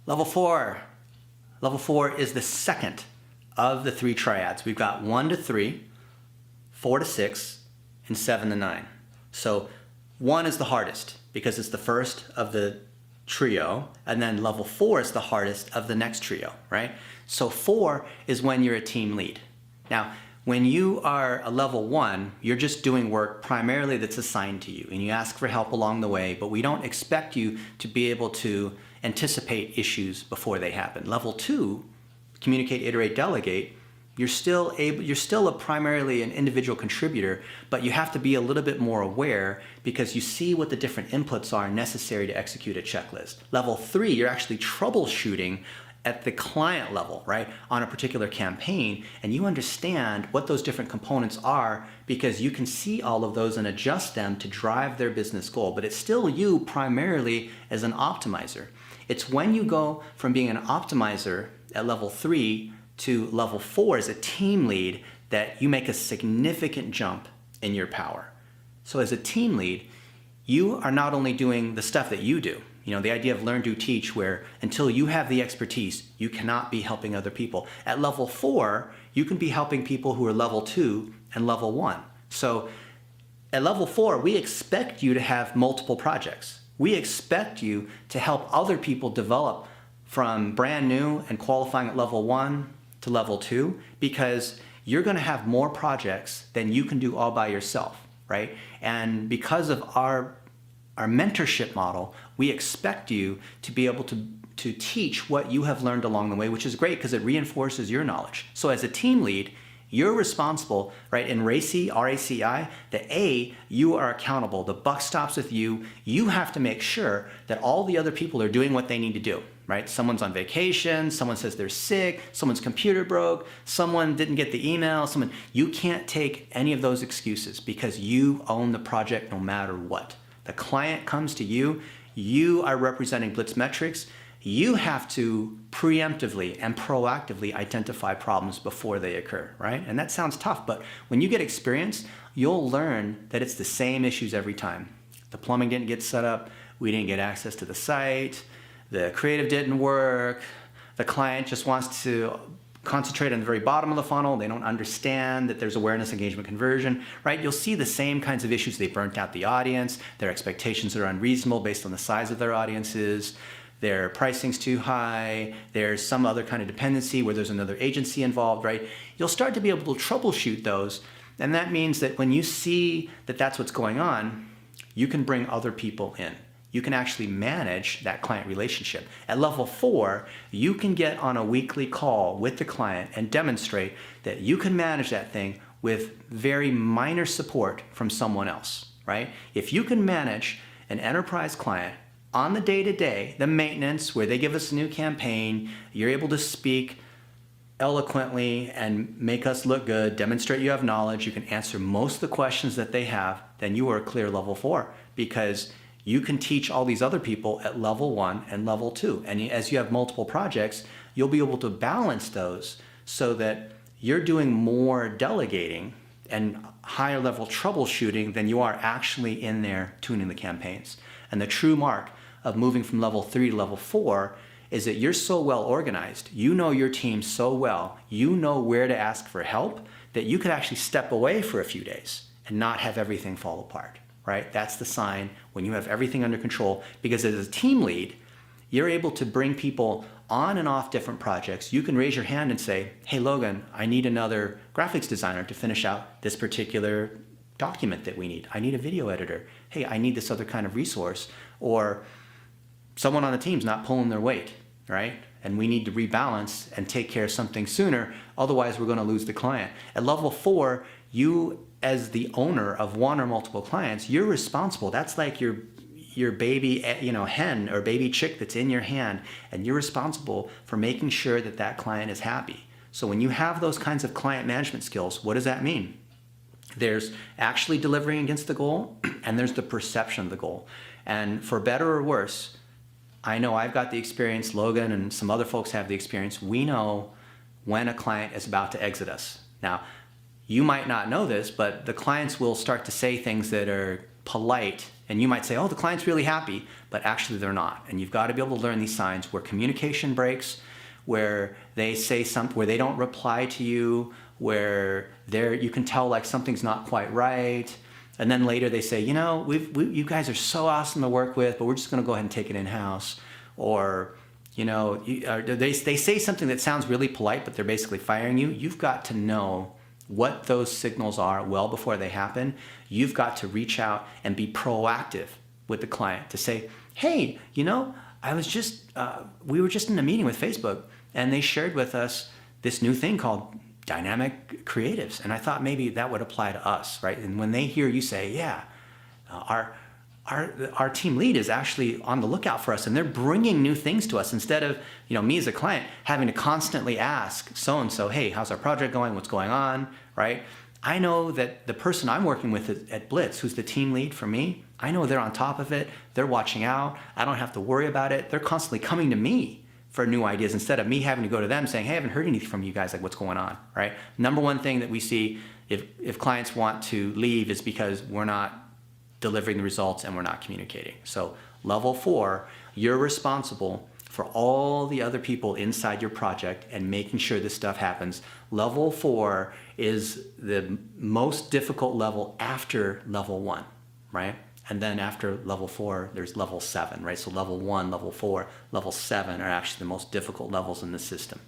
Level 4. Level 4 is the second of the 3 triads. We've got 1 to 3, 4 to 6, and 7 to 9. So 1 is the hardest because it's the first of the trio, and then level 4 is the hardest of the next trio, right? So 4 is when you're a team lead. Now, when you are a level 1, you're just doing work primarily that's assigned to you, and you ask for help along the way, but we don't expect you to be able to anticipate issues before they happen. Level 2, communicate, iterate, delegate, you're still primarily an individual contributor, but you have to be a little bit more aware because you see what the different inputs are necessary to execute a checklist. Level 3, you're actually troubleshooting at the client level, right, on a particular campaign, and you understand what those different components are because you can see all of those and adjust them to drive their business goal, but it's still you primarily as an optimizer. It's when you go from being an optimizer at level 3 to level 4 as a team lead that you make a significant jump in your power. So as a team lead, you are not only doing the stuff that you do, you know, the idea of learn, do, teach, where until you have the expertise, you cannot be helping other people. At level 4, you can be helping people who are level 2 and level 1. So at level 4, we expect you to have multiple projects. We expect you to help other people develop from brand new and qualifying at level 1 to level 2 because you're going to have more projects than you can do all by yourself, right? And because of our mentorship model, we expect you to be able to teach what you have learned along the way, which is great because it reinforces your knowledge. So as a team lead, you're responsible, right? In RACI, R-A-C-I, the A, you are accountable. The buck stops with you. You have to make sure that all the other people are doing what they need to do, right? Someone's on vacation, someone says they're sick, someone's computer broke, someone didn't get the email, you can't take any of those excuses because you own the project no matter what. The client comes to you, you are representing BlitzMetrics, you have to preemptively and proactively identify problems before they occur, right? And that sounds tough, but when you get experience, you'll learn that it's the same issues every time. The plumbing didn't get set up, we didn't get access to the site, the creative didn't work, the client just wants to concentrate on the very bottom of the funnel, they don't understand that there's awareness, engagement, conversion, right? You'll see the same kinds of issues. They burnt out the audience, their expectations are unreasonable based on the size of their audiences, their pricing's too high, there's some other kind of dependency where there's another agency involved, right? You'll start to be able to troubleshoot those, and that means that when you see that that's what's going on, you can bring other people in. You can actually manage that client relationship. At level 4, you can get on a weekly call with the client and demonstrate that you can manage that thing with very minor support from someone else, right? If you can manage an enterprise client on the day-to-day, the maintenance, where they give us a new campaign, you're able to speak eloquently and make us look good, demonstrate you have knowledge, you can answer most of the questions that they have, then you are a clear level 4 because you can teach all these other people at level 1 and level 2. And as you have multiple projects, you'll be able to balance those so that you're doing more delegating and higher level troubleshooting than you are actually in there tuning the campaigns. And the true mark of moving from level 3 to level 4 is that you're so well organized, you know your team so well, you know where to ask for help, that you could actually step away for a few days and not have everything fall apart, right? That's the sign when you have everything under control, because as a team lead, you're able to bring people on and off different projects. You can raise your hand and say, hey Logan, I need another graphics designer to finish out this particular document that we need. I need a video editor. Hey, I need this other kind of resource. Or someone on the team's not pulling their weight, right? And we need to rebalance and take care of something sooner, otherwise we're going to lose the client. At level 4, you as the owner of one or multiple clients, you're responsible. That's like your baby, hen or baby chick that's in your hand, and you're responsible for making sure that that client is happy. So when you have those kinds of client management skills, what does that mean? There's actually delivering against the goal, and there's the perception of the goal. And for better or worse, I know I've got the experience, Logan and some other folks have the experience. We know when a client is about to exit us. Now, you might not know this, but the clients will start to say things that are polite And you might say, oh, the client's really happy, but actually they're not. And you've got to be able to learn these signs where communication breaks, where they say something, where they don't reply to you, where you can tell like something's not quite right. And then later they say, you know, you guys are so awesome to work with, but we're just going to go ahead and take it in-house. Or, you know, they say something that sounds really polite, but they're basically firing you. You've got to know what those signals are well before they happen. You've got to reach out and be proactive with the client to say, hey, you know, we were just in a meeting with Facebook and they shared with us this new thing called dynamic creatives. And I thought maybe that would apply to us, right? And when they hear you say, yeah, our team lead is actually on the lookout for us and they're bringing new things to us instead of, you know, me as a client having to constantly ask so-and-so, hey, how's our project going? What's going on, right? I know that the person I'm working with at Blitz, who's the team lead for me, I know they're on top of it. They're watching out. I don't have to worry about it. They're constantly coming to me for new ideas instead of me having to go to them saying, hey, I haven't heard anything from you guys, like what's going on, right? Number one thing that we see if clients want to leave is because we're not delivering the results and we're not communicating. So level 4, you're responsible for all the other people inside your project and making sure this stuff happens. Level 4 is the most difficult level after level 1, right? And then after level 4, there's level 7, right? So level 1, level 4, level 7 are actually the most difficult levels in the system.